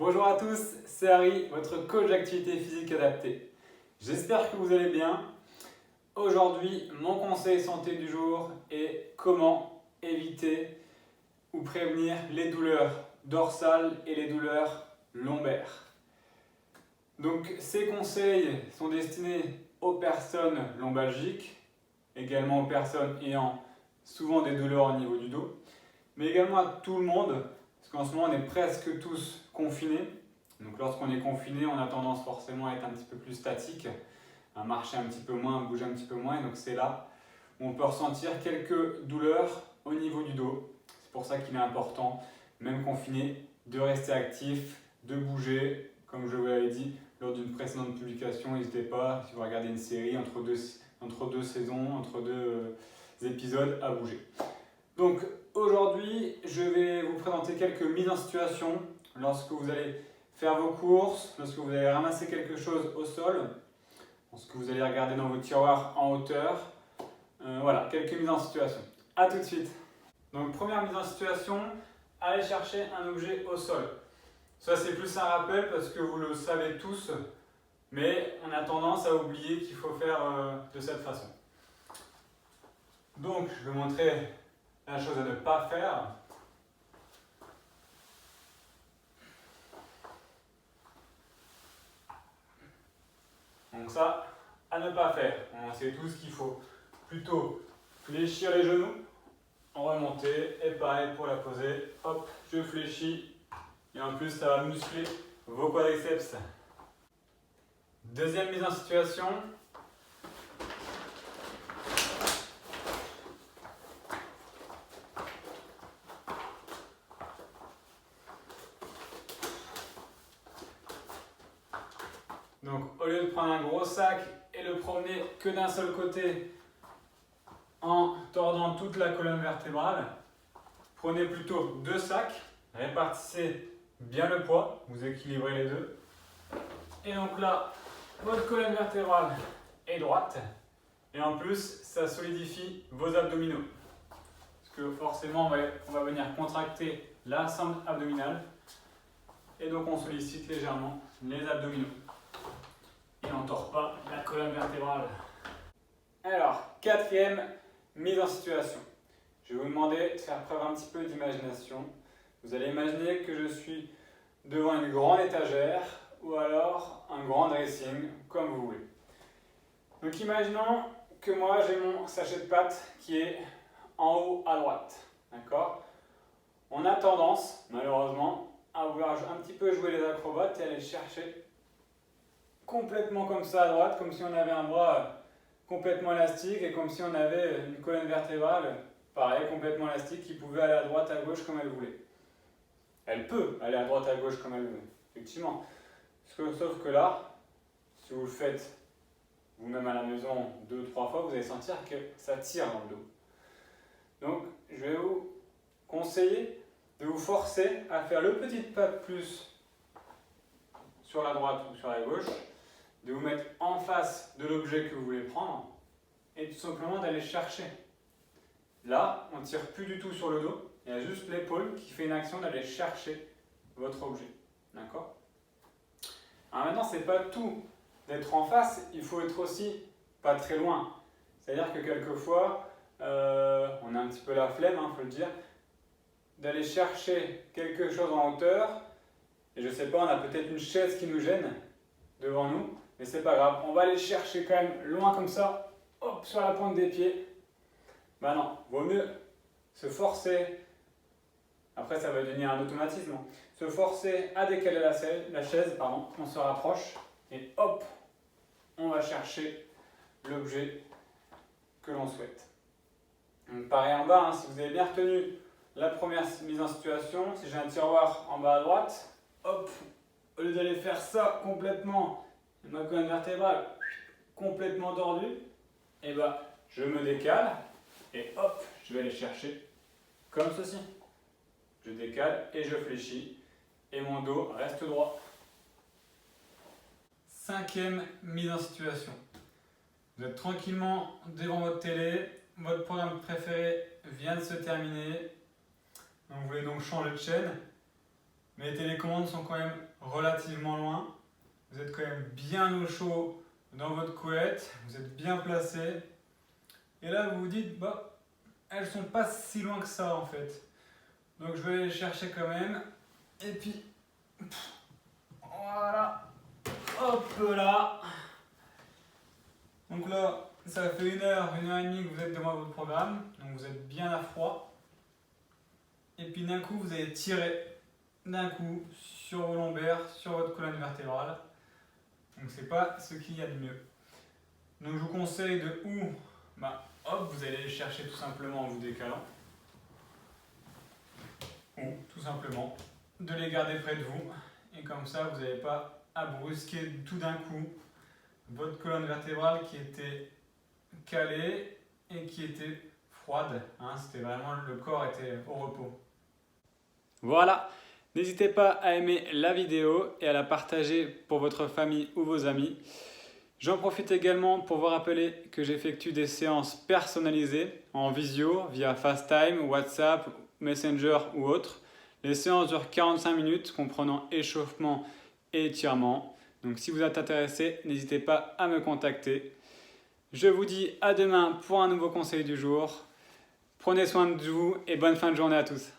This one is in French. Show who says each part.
Speaker 1: Bonjour à tous, c'est Harry, votre coach d'activité physique adaptée. J'espère que vous allez bien. Aujourd'hui, mon conseil santé du jour est comment éviter ou prévenir les douleurs dorsales et les douleurs lombaires. Donc ces conseils sont destinés aux personnes lombalgiques, également aux personnes ayant souvent des douleurs au niveau du dos, mais également à tout le monde, parce qu'en ce moment on est presque tous confinés. Donc lorsqu'on est confiné, on a tendance forcément à être un petit peu plus statique, à marcher un petit peu moins, à bouger un petit peu moins, et donc c'est là où on peut ressentir quelques douleurs au niveau du dos. C'est pour ça qu'il est important, même confiné, de rester actif, de bouger, comme je vous l'avais dit lors d'une précédente publication. N'hésitez pas, si vous regardez une série entre deux saisons, entre deux épisodes, à bouger. Donc aujourd'hui, je vais vous présenter quelques mises en situation lorsque vous allez faire vos courses, lorsque vous allez ramasser quelque chose au sol, lorsque vous allez regarder dans vos tiroirs en hauteur. Voilà, quelques mises en situation. A tout de suite. Donc première mise en situation, allez chercher un objet au sol. Ça c'est plus un rappel parce que vous le savez tous, mais on a tendance à oublier qu'il faut faire de cette façon. Donc je vais vous montrer la chose à ne pas faire. Donc ça, à ne pas faire. On sait tous qu'il faut plutôt fléchir les genoux, remonter, et pareil pour la poser. Hop, je fléchis, et en plus ça va muscler vos quadriceps. Deuxième mise en situation. Donc au lieu de prendre un gros sac et le promener que d'un seul côté en tordant toute la colonne vertébrale, prenez plutôt deux sacs, répartissez bien le poids, vous équilibrez les deux. Et donc là, votre colonne vertébrale est droite et en plus ça solidifie vos abdominaux. Parce que forcément on va venir contracter la ceinture abdominale et donc on sollicite légèrement les abdominaux. Et on ne tord pas la colonne vertébrale. Alors, quatrième mise en situation. Je vais vous demander de faire preuve un petit peu d'imagination. Vous allez imaginer que je suis devant une grande étagère ou alors un grand dressing, comme vous voulez. Donc imaginons que moi j'ai mon sachet de pâtes qui est en haut à droite. D'accord ? On a tendance, malheureusement, à vouloir un petit peu jouer les acrobates et aller chercher complètement comme ça à droite, comme si on avait un bras complètement élastique et comme si on avait une colonne vertébrale, pareil, complètement élastique, qui pouvait aller à droite, à gauche comme elle voulait. Elle peut aller à droite, à gauche comme elle veut, effectivement. Sauf que là, si vous le faites vous-même à la maison 2-3 fois, vous allez sentir que ça tire dans le dos. Donc, je vais vous conseiller de vous forcer à faire le petit pas de plus sur la droite ou sur la gauche, de vous mettre en face de l'objet que vous voulez prendre et tout simplement d'aller chercher. Là, on ne tire plus du tout sur le dos, il y a juste l'épaule qui fait une action d'aller chercher votre objet. D'accord ? Alors maintenant, ce n'est pas tout d'être en face, il faut être aussi pas très loin. C'est-à-dire que quelquefois, on a un petit peu la flemme, faut le dire, d'aller chercher quelque chose en hauteur, et je sais pas, on a peut-être une chaise qui nous gêne devant nous, mais c'est pas grave, on va aller chercher quand même loin comme ça, hop, sur la pointe des pieds. Ben non, vaut mieux se forcer, après ça va devenir un automatisme, se forcer à décaler la chaise, on se rapproche, et hop, on va chercher l'objet que l'on souhaite. Donc pareil en bas, si vous avez bien retenu la première mise en situation, si j'ai un tiroir en bas à droite, hop, au lieu d'aller faire ça complètement, ma colonne vertébrale complètement tordue, et je me décale et hop, je vais aller chercher comme ceci. Je décale et je fléchis et mon dos reste droit. Cinquième mise en situation. Vous êtes tranquillement devant votre télé, votre programme préféré vient de se terminer. Vous voulez donc changer de chaîne. mais les télécommandes sont quand même relativement loin. Vous êtes quand même bien au chaud dans votre couette, vous êtes bien placé. Et là, vous vous dites, bah, elles sont pas si loin que ça en fait. Donc je vais aller les chercher quand même. Et puis, voilà, hop là. Donc là, ça fait 1 heure, 1 heure et demie que vous êtes devant votre programme. Donc vous êtes bien à froid. Et puis d'un coup, vous allez tirer d'un coup sur vos lombaires, sur votre colonne vertébrale. Donc c'est pas ce qu'il y a de mieux. Donc je vous conseille de hop, vous allez les chercher tout simplement en vous décalant. Ou tout simplement de les garder près de vous. Et comme ça, vous n'avez pas à brusquer tout d'un coup votre colonne vertébrale qui était calée et qui était froide. C'était vraiment, le corps était au repos. Voilà, n'hésitez pas à aimer la vidéo et à la partager pour votre famille ou vos amis. J'en profite également pour vous rappeler que j'effectue des séances personnalisées en visio via FaceTime, WhatsApp, Messenger ou autre. Les séances durent 45 minutes comprenant échauffement et étirement. Donc si vous êtes intéressé, n'hésitez pas à me contacter. Je vous dis à demain pour un nouveau conseil du jour. Prenez soin de vous et bonne fin de journée à tous.